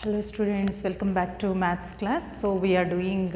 Hello students, welcome back to maths class. So we are doing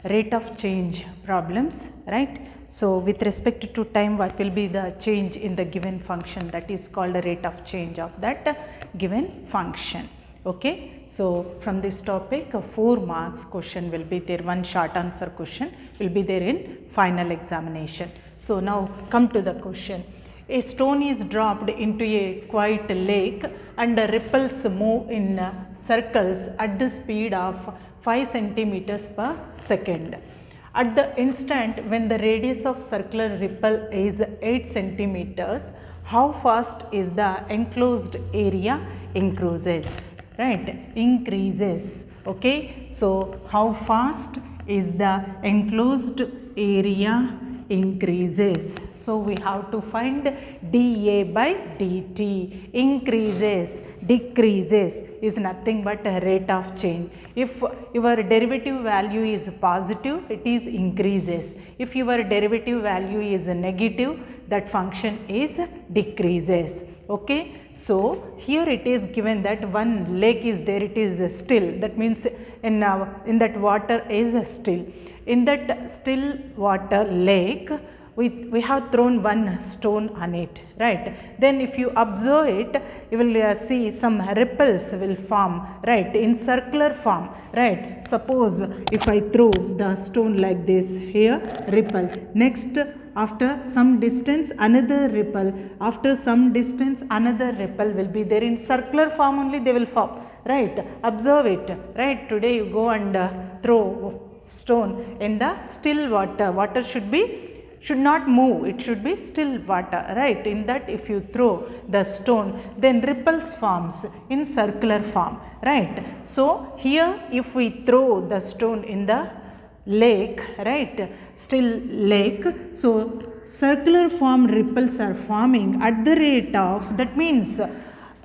rate of change problems, right? So with respect to time, what will be the change in the given function, that is called the rate of change of that given function. Okay, so from this topic 4 marks question will be there, one short answer question will be there in final examination. So now come to the question. A stone is dropped into a quiet lake and the ripples move in circles at the speed of 5 centimeters per second. At the instant when the radius of circular ripple is 8 centimeters, how fast is the enclosed area increases? Right? Increases. Okay. So, how fast is the enclosed area increases? So, we have to find dA by dt. Increases, decreases is nothing but a rate of change. If your derivative value is positive, it is increases. If your derivative value is negative, that function is decreases. Okay. So, here it is given that one lake is there, it is still, that means in that water is still. In that still water lake, we have thrown one stone on it, right? Then if you observe it, you will see some ripples will form, right, in circular form, right? Suppose if I throw the stone like this, here ripple, next after some distance another ripple, after some distance another ripple will be there in circular form only, they will form, right? Observe it, right? Today you go and throw stone in the still water. Water should not move, it should be still water, right? In that if you throw the stone, then ripples forms in circular form, right? So here if we throw the stone in the lake, right, still lake, so circular form ripples are forming at the rate of, that means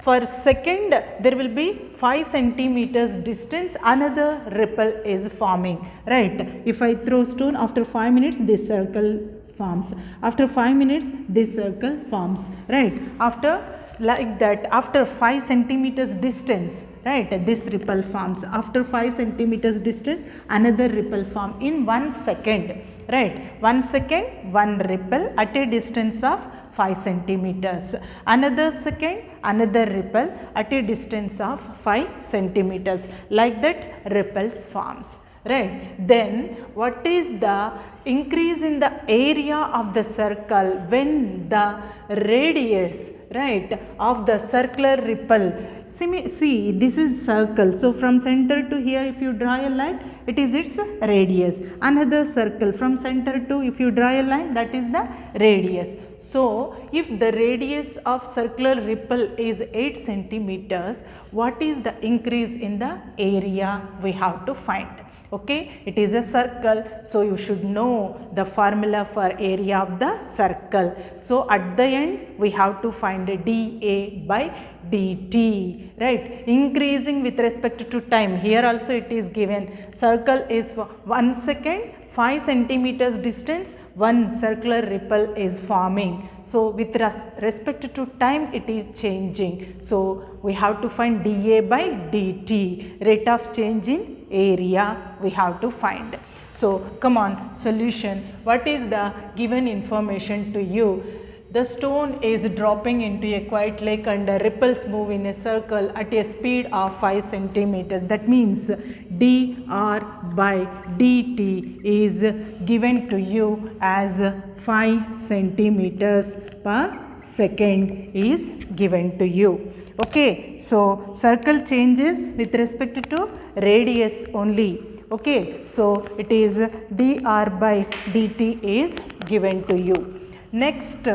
for second there will be 5 centimeters distance another ripple is forming, right? If I throw stone, after 5 minutes this circle forms, after 5 minutes this circle forms, right? After like that, after 5 centimeters distance, right, this ripple forms, after 5 centimeters distance another ripple form in 1 second, right? 1 second one ripple at a distance of 5 centimeters, another second another ripple at a distance of 5 centimeters, like that ripples forms, right? Then what is the increase in the area of the circle when the radius, right, of the circular ripple, see this is circle, so from center to here if you draw a line, it is its radius. Another circle from center to, if you draw a line, that is the radius. So if the radius of circular ripple is 8 centimeters, what is the increase in the area we have to find? Okay, it is a circle, so you should know the formula for area of the circle. So at the end we have to find a dA by dt, right? Increasing with respect to time, here also it is given, circle is for 1 second, 5 centimeters distance one circular ripple is forming. So with respect to time it is changing. So we have to find dA by dt, rate of change in area we have to find. So come on, solution. What is the given information to you? The stone is dropping into a quiet lake and the ripples move in a circle at a speed of 5 centimeters. That means dr by dt is given to you as 5 centimeters per second is given to you. Okay, so circle changes with respect to radius only. Okay, so it is dr by dt is given to you. Next,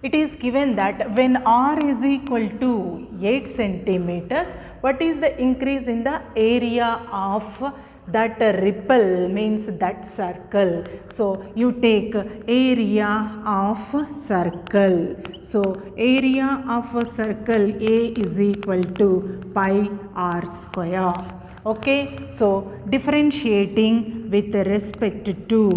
it is given that when r is equal to 8 centimeters, what is the increase in the area of that ripple, means that circle? So you take area of circle. So area of a circle A is equal to pi r square. Okay, so differentiating with respect to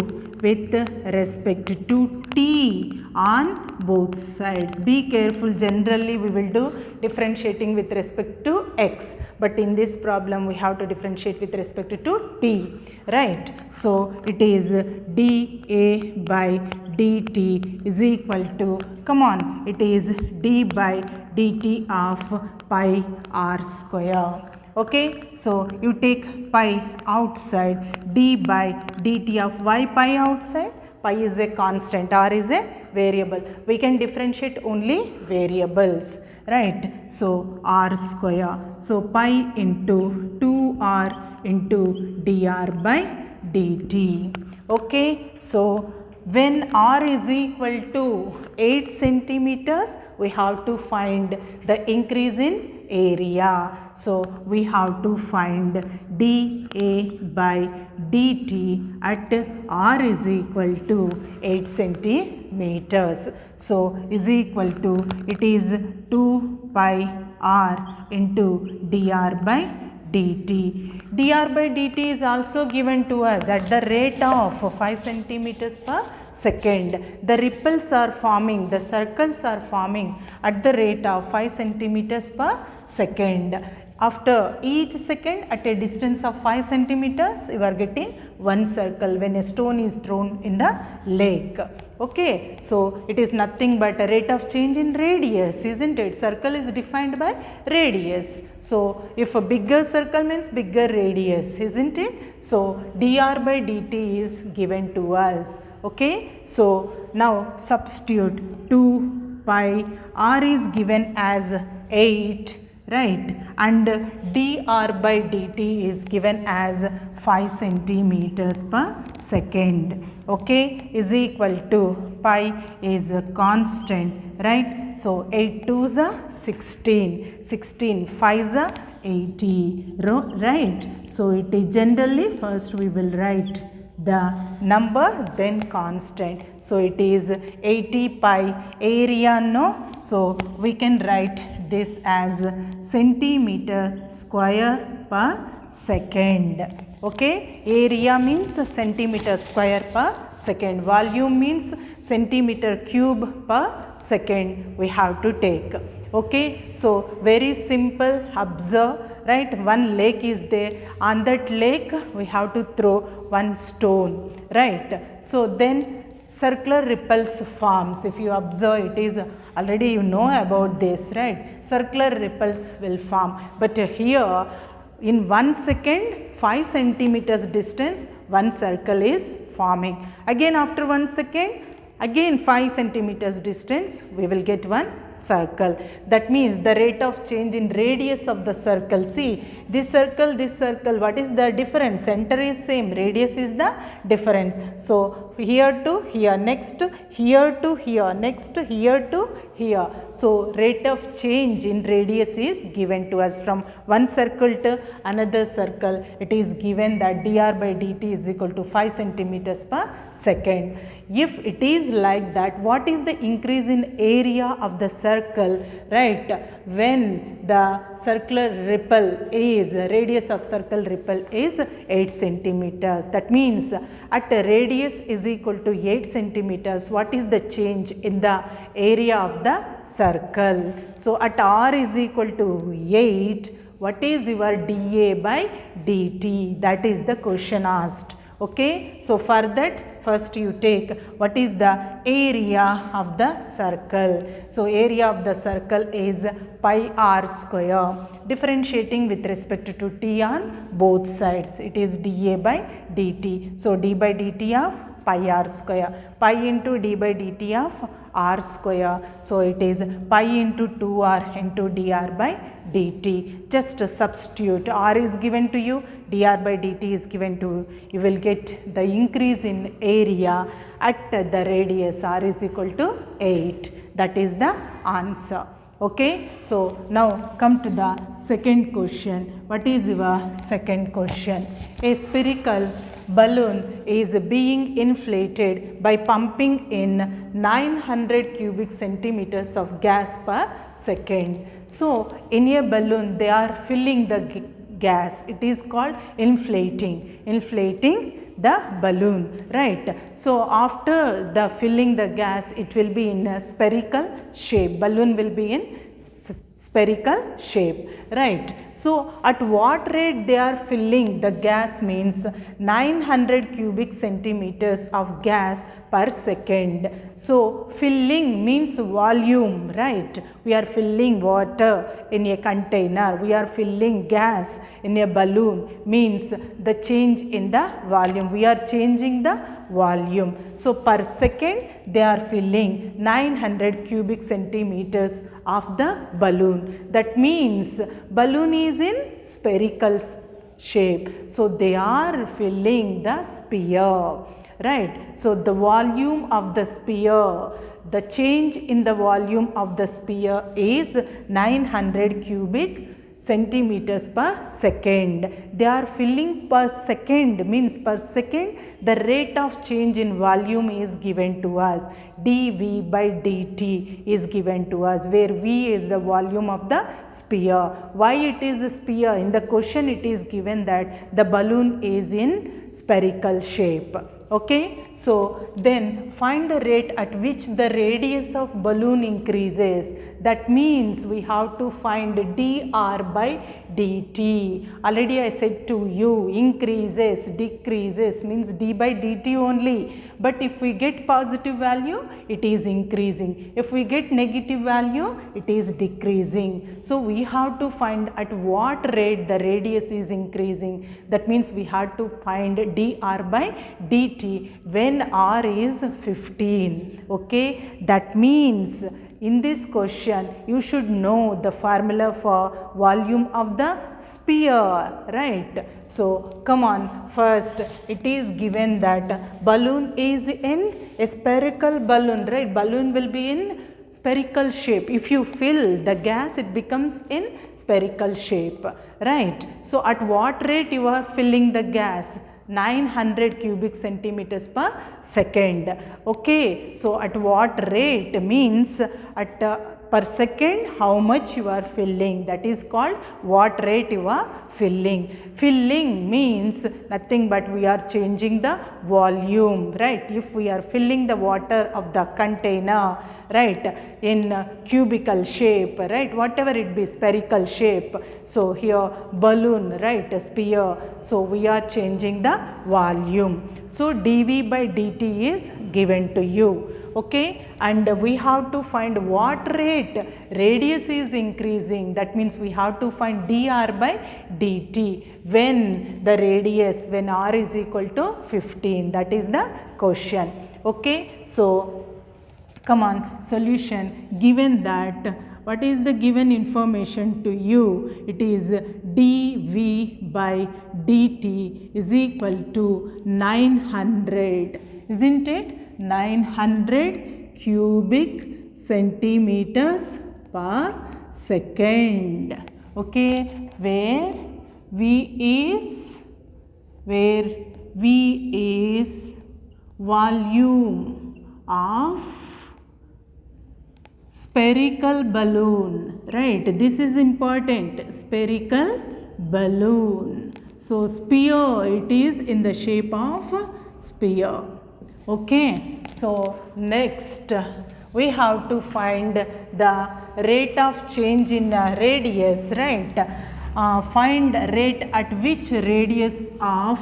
t, on both sides. Be careful, generally we will do differentiating with respect to x, but in this problem we have to differentiate with respect to t, right? So it is dA by dt is equal to, come on, it is d by dt of pi r square. Okay, so you take pi outside, d by dt of y pi outside. Pi is a constant, r is a variable. We can differentiate only variables, right? So r square, so pi into 2r into dr by dt. Okay, so when r is equal to 8 centimeters, we have to find the increase in area. So we have to find dA by dt at r is equal to 8 centimeters. So is equal to, it is 2 pi r into dr by dt. dr by dt is also given to us at the rate of 5 centimeters per second. The ripples are forming, the circles are forming at the rate of 5 centimeters per second. After each second at a distance of 5 centimeters, you are getting one circle when a stone is thrown in the lake. Okay, so it is nothing but a rate of change in radius, isn't it? Circle is defined by radius. So if a bigger circle means bigger radius, isn't it? So dr by dt is given to us. Okay, so now substitute 2 pi, r is given as 8, right, and dr by dt is given as 5 centimeters per second. Okay, is equal to, pi is a constant, right? So 8 2s are 16, 16 5s are 80, right? So it is generally, first we will write the number then constant. So it is 80 pi area, no? So we can write this as centimeter square per second. Okay, area means centimeter square per second, volume means centimeter cube per second we have to take. Okay, so very simple, observe, right? One lake is there, on that lake we have to throw one stone, right? So then circular ripples forms. If you observe, it is already you know about this, right? Circular ripples will form, but here in 1 second 5 centimeters distance one circle is forming. Again after 1 second, again 5 centimeters distance we will get one circle. That means the rate of change in radius of the circle. See, this circle, what is the difference? Center is same, radius is the difference. So here to here, next here to here, next here to here. So rate of change in radius is given to us from one circle to another circle. It is given that dr by dt is equal to 5 centimeters per second. If it is like that, what is the increase in area of the circle, right? When the circular ripple is, radius of circle ripple is 8 centimeters. That means at a radius is equal to 8 centimeters, what is the change in the area of the circle? So at r is equal to 8, what is your dA by dt? That is the question asked. Okay, so for that first you take what is the area of the circle. So area of the circle is pi r square. Differentiating with respect to t on both sides, it is dA by dt. So d by dt of pi r square, pi into d by dt of r square. So it is pi into 2r into dr by dt. Just substitute, r is given to you, dr by dt is given to you. You will get the increase in area at the radius r is equal to 8. That is the answer. Okay, so now come to the second question. What is your second question? A spherical balloon is being inflated by pumping in 900 cubic centimeters of gas per second. So in a balloon they are filling the gas. It is called inflating. Inflating the balloon, right? So after the filling the gas, it will be in a spherical shape. Balloon will be in spherical shape, right? So at what rate they are filling the gas means 900 cubic centimeters of gas per second. So filling means volume, right? We are filling water in a container, we are filling gas in a balloon, means the change in the volume, we are changing the volume. So per second they are filling 900 cubic centimeters of the balloon. That means balloon is in spherical shape, so they are filling the sphere, right? So the volume of the sphere, the change in the volume of the sphere is 900 cubic centimeters per second. They are filling per second, means per second the rate of change in volume is given to us. dV by dt is given to us, where V is the volume of the sphere. Why it is a sphere? In the question it is given that the balloon is in spherical shape. Okay, so then find the rate at which the radius of balloon increases. That means we have to find dr by dt. Already I said to you, increases, decreases means d by dt only. But if we get positive value, it is increasing. If we get negative value, it is decreasing. So we have to find at what rate the radius is increasing. That means we have to find dr by dt when r is 15. Okay, that means in this question you should know the formula for volume of the sphere, right? So come on, first it is given that balloon is in a spherical balloon, right? Balloon will be in spherical shape. If you fill the gas, it becomes in spherical shape, right? So at what rate you are filling the gas? 900 cubic centimeters per second. Okay, so at what rate means at per second how much you are filling, that is called what rate you are filling. Filling means nothing but we are changing the volume, right? If we are filling the water of the container, right, in cubical shape, right, whatever it be, spherical shape. So here balloon, right, sphere, so we are changing the volume. So dV by dt is given to you. Okay, and we have to find what rate radius is increasing. That means we have to find dr by dt when the radius, when r is equal to 15. That is the question. Okay, so come on, solution. Given that, what is the given information to you? It is dV by dt is equal to 900, isn't it? 900 cubic centimeters per second. Okay, where V is volume of spherical balloon, right? This is important, spherical balloon. So sphere, it is in the shape of sphere. Okay, so next we have to find the rate of change in radius, right? Find rate at which radius of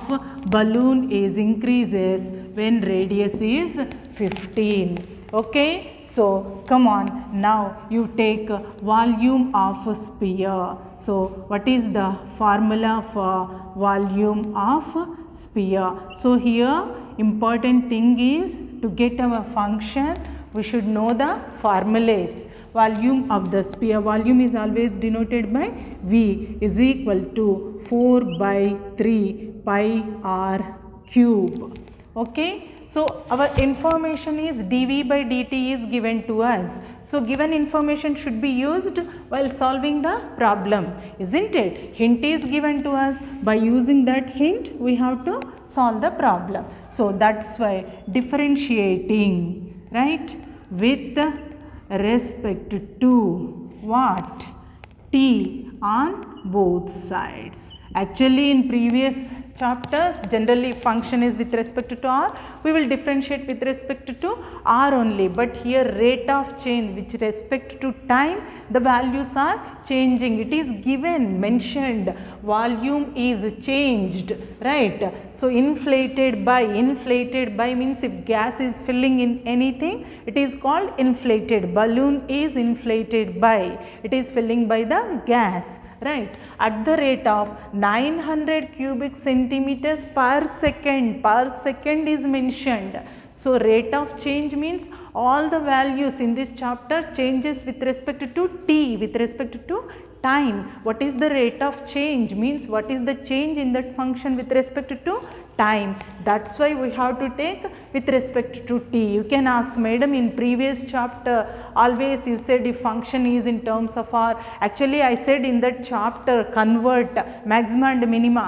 balloon is increases when radius is 15. Okay, so come on, now you take volume of a sphere. So what is the formula for volume of sphere? So here important thing is to get our function, we should know the formulas. Volume of the sphere, volume is always denoted by V is equal to 4 by 3 pi r cube. Okay, so our information is dV by dt is given to us. So given information should be used while solving the problem, isn't it? Hint is given to us. By using that hint, we have to solve the problem. So that's why differentiating, right, with respect to what? T on both sides. Actually, in previous chapters, generally function is with respect to r, we will differentiate with respect to r only, but here rate of change with respect to time, the values are changing. It is given, mentioned, volume is changed, right? So inflated by means if gas is filling in anything, it is called inflated. Balloon is inflated by, it is filling by the gas, right? At the rate of 900 cubic centimeters per second is mentioned. So rate of change means all the values in this chapter changes with respect to t, with respect to time. What is the rate of change means what is the change in that function with respect to time. That's why we have to take with respect to t. You can ask, madam, in previous chapter always you said if function is in terms of r. Actually I said in that chapter convert maxima and minima,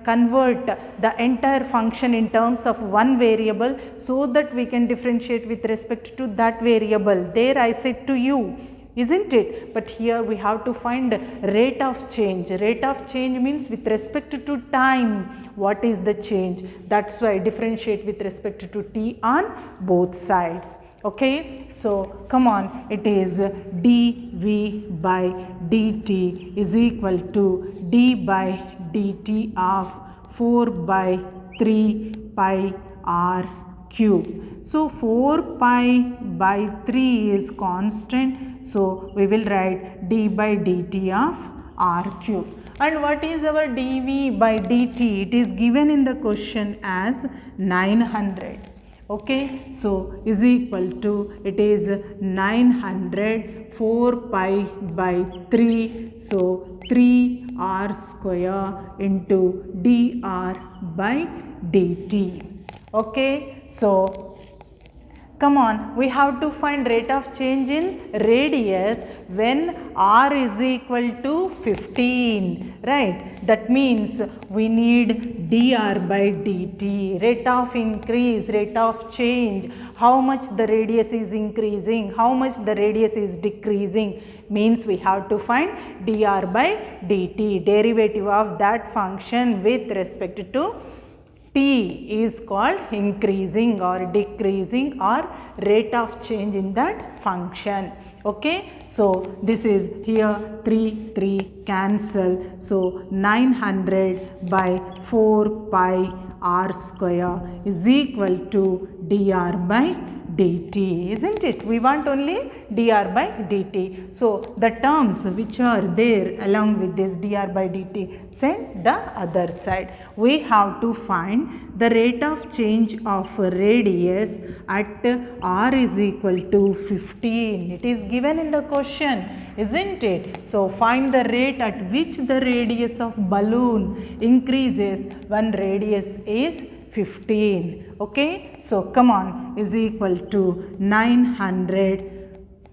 convert the entire function in terms of one variable so that we can differentiate with respect to that variable. There I said to you, isn't it? But here we have to find rate of change. Rate of change means with respect to time, what is the change? That's why differentiate with respect to t on both sides. Okay, so come on, it is dv by dt is equal to d by dt of 4 by 3 pi r cube. So 4 pi by 3 is constant, so we will write d by dt of r cube. And what is our dv by dt? It is given in the question as 900. Okay, so is equal to, it is 900 4 pi by 3, so 3 r square into dr by dt. Okay, so come on, we have to find rate of change in radius when r is equal to 15, right? That means we need dr by dt, rate of increase, rate of change, how much the radius is increasing, how much the radius is decreasing, means we have to find dr by dt, derivative of that function with respect to t is called increasing or decreasing or rate of change in that function. Okay, so this is here 3 cancel, so 900 by 4 pi r square is equal to dr by dt, isn't it? We want only dr by dt. So the terms which are there along with this dr by dt, send the other side. We have to find the rate of change of radius at r is equal to 15. It is given in the question, isn't it? So find the rate at which the radius of balloon increases when radius is 15. Okay, so come on, is equal to 900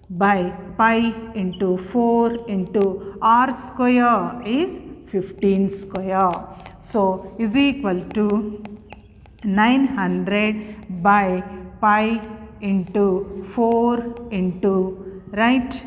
by pi into 4 into r square is 15 square. So is equal to 900 by pi into 4 into, right,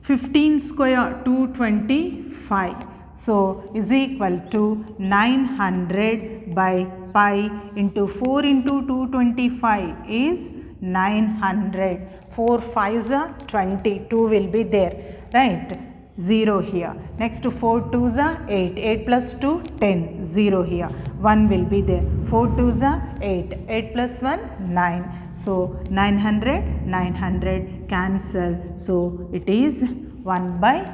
15 square 225. So is equal to 900 by pi into 4 into 225 is 900. 4 5s are 20, 2 will be there, right? 0 here. Next to 4 2s are 8, 8 plus 2 10, 0 here. 1 will be there. 4 2s are 8, 8 plus 1 9. So 900 cancel. So it is 1 by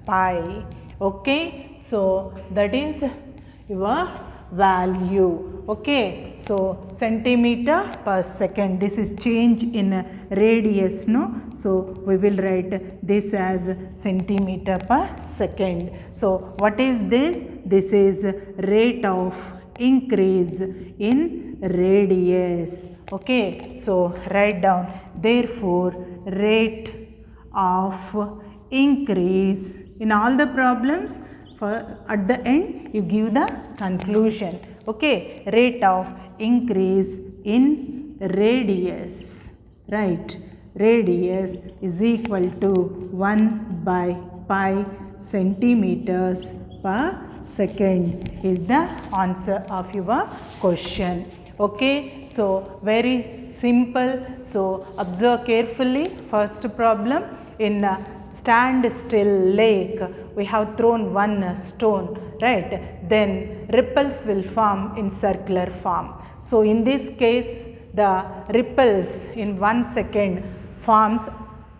pi. Okay, so that is your value. Okay, so centimeter per second, this is change in radius, no? So we will write this as centimeter per second. So what is this? This is rate of increase in radius. Okay, so write down, therefore rate of increase. In all the problems, for at the end you give the conclusion. Okay, rate of increase in radius, right? Radius is equal to 1 by pi centimeters per second is the answer of your question. Okay, so very simple. So observe carefully. First problem, in a standstill lake we have thrown one stone, right? Then ripples will form in circular form. So in this case the ripples in 1 second forms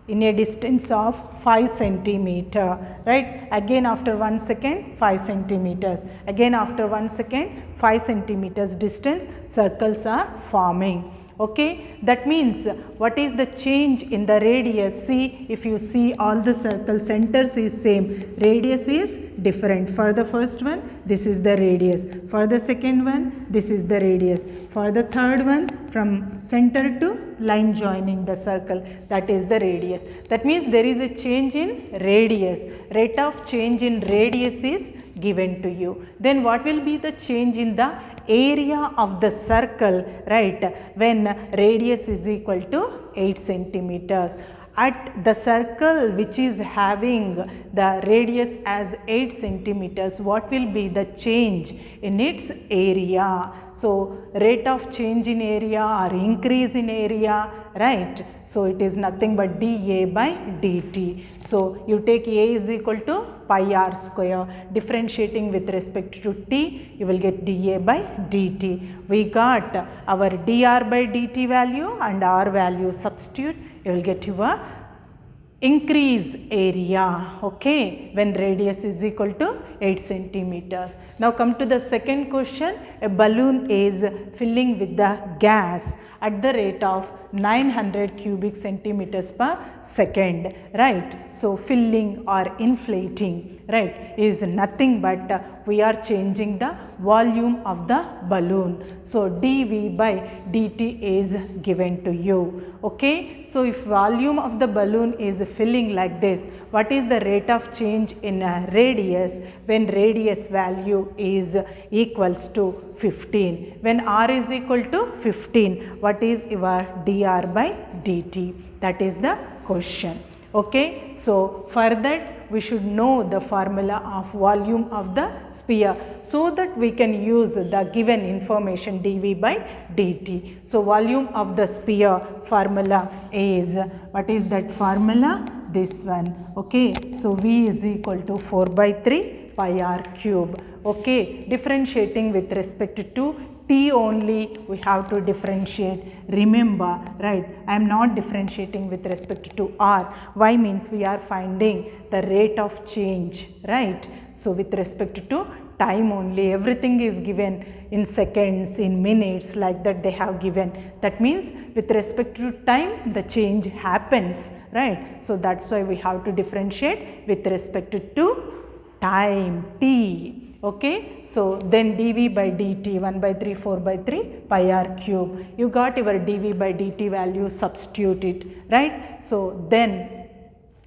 in a distance of 5 centimeter, right? Again after 1 second 5 centimeters, again after 1 second 5 centimeters distance circles are forming. Okay, that means what is the change in the radius? See, if you see all the circle centers is same, radius is different. For the first one, this is the radius. For the second one, this is the radius. For the third one, from center to line joining the circle, that is the radius. That means there is a change in radius. Rate of change in radius is given to you. Then what will be the change in the area of the circle, right, when radius is equal to 8 centimeters? At the circle which is having the radius as 8 centimeters, what will be the change in its area? So rate of change in area or increase in area, right? So it is nothing but dA by dt. So you take A is equal to pi r square, differentiating with respect to t, you will get dA by dt. We got our dr by dt value and r value, substitute, you will get your increase area, okay, when radius is equal to 8 centimeters. Now come to the second question. A balloon is filling with the gas at the rate of 900 cubic centimeters per second, right? So filling or inflating, right, is nothing but we are changing the volume of the balloon. So dV by dt is given to you. Okay, so if volume of the balloon is filling like this, what is the rate of change in radius when radius value is equals to 15? When r is equal to 15, what is your dr by dt? That is the question. Okay, so for that we should know the formula of volume of the sphere so that we can use the given information dV by dt. So volume of the sphere formula is, what is that formula? This one. Okay, so V is equal to 4 by 3 pi r cube. Okay, differentiating with respect to t only we have to differentiate. Remember, right, I am not differentiating with respect to r. Why? Means we are finding the rate of change, right? So with respect to time only, everything is given in seconds, in minutes, like that they have given. That means with respect to time the change happens, right? So that's why we have to differentiate with respect to time, t. Okay, so then dV by dt, 1 by 3, 4 by 3 pi r cube. You got your dV by dt value, substitute it, right? So then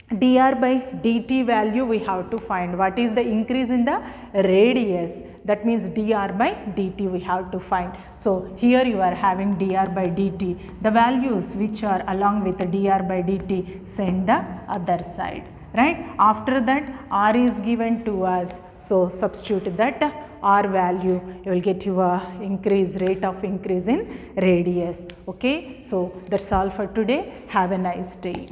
dr by dt value we have to find. What is the increase in the radius? That means dr by dt we have to find. So here you are having dr by dt. The values which are along with the dr by dt, send the other side, right? After that r is given to us, so substitute that r value, you will get your increase, rate of increase in radius. Okay, so that's all for today. Have a nice day.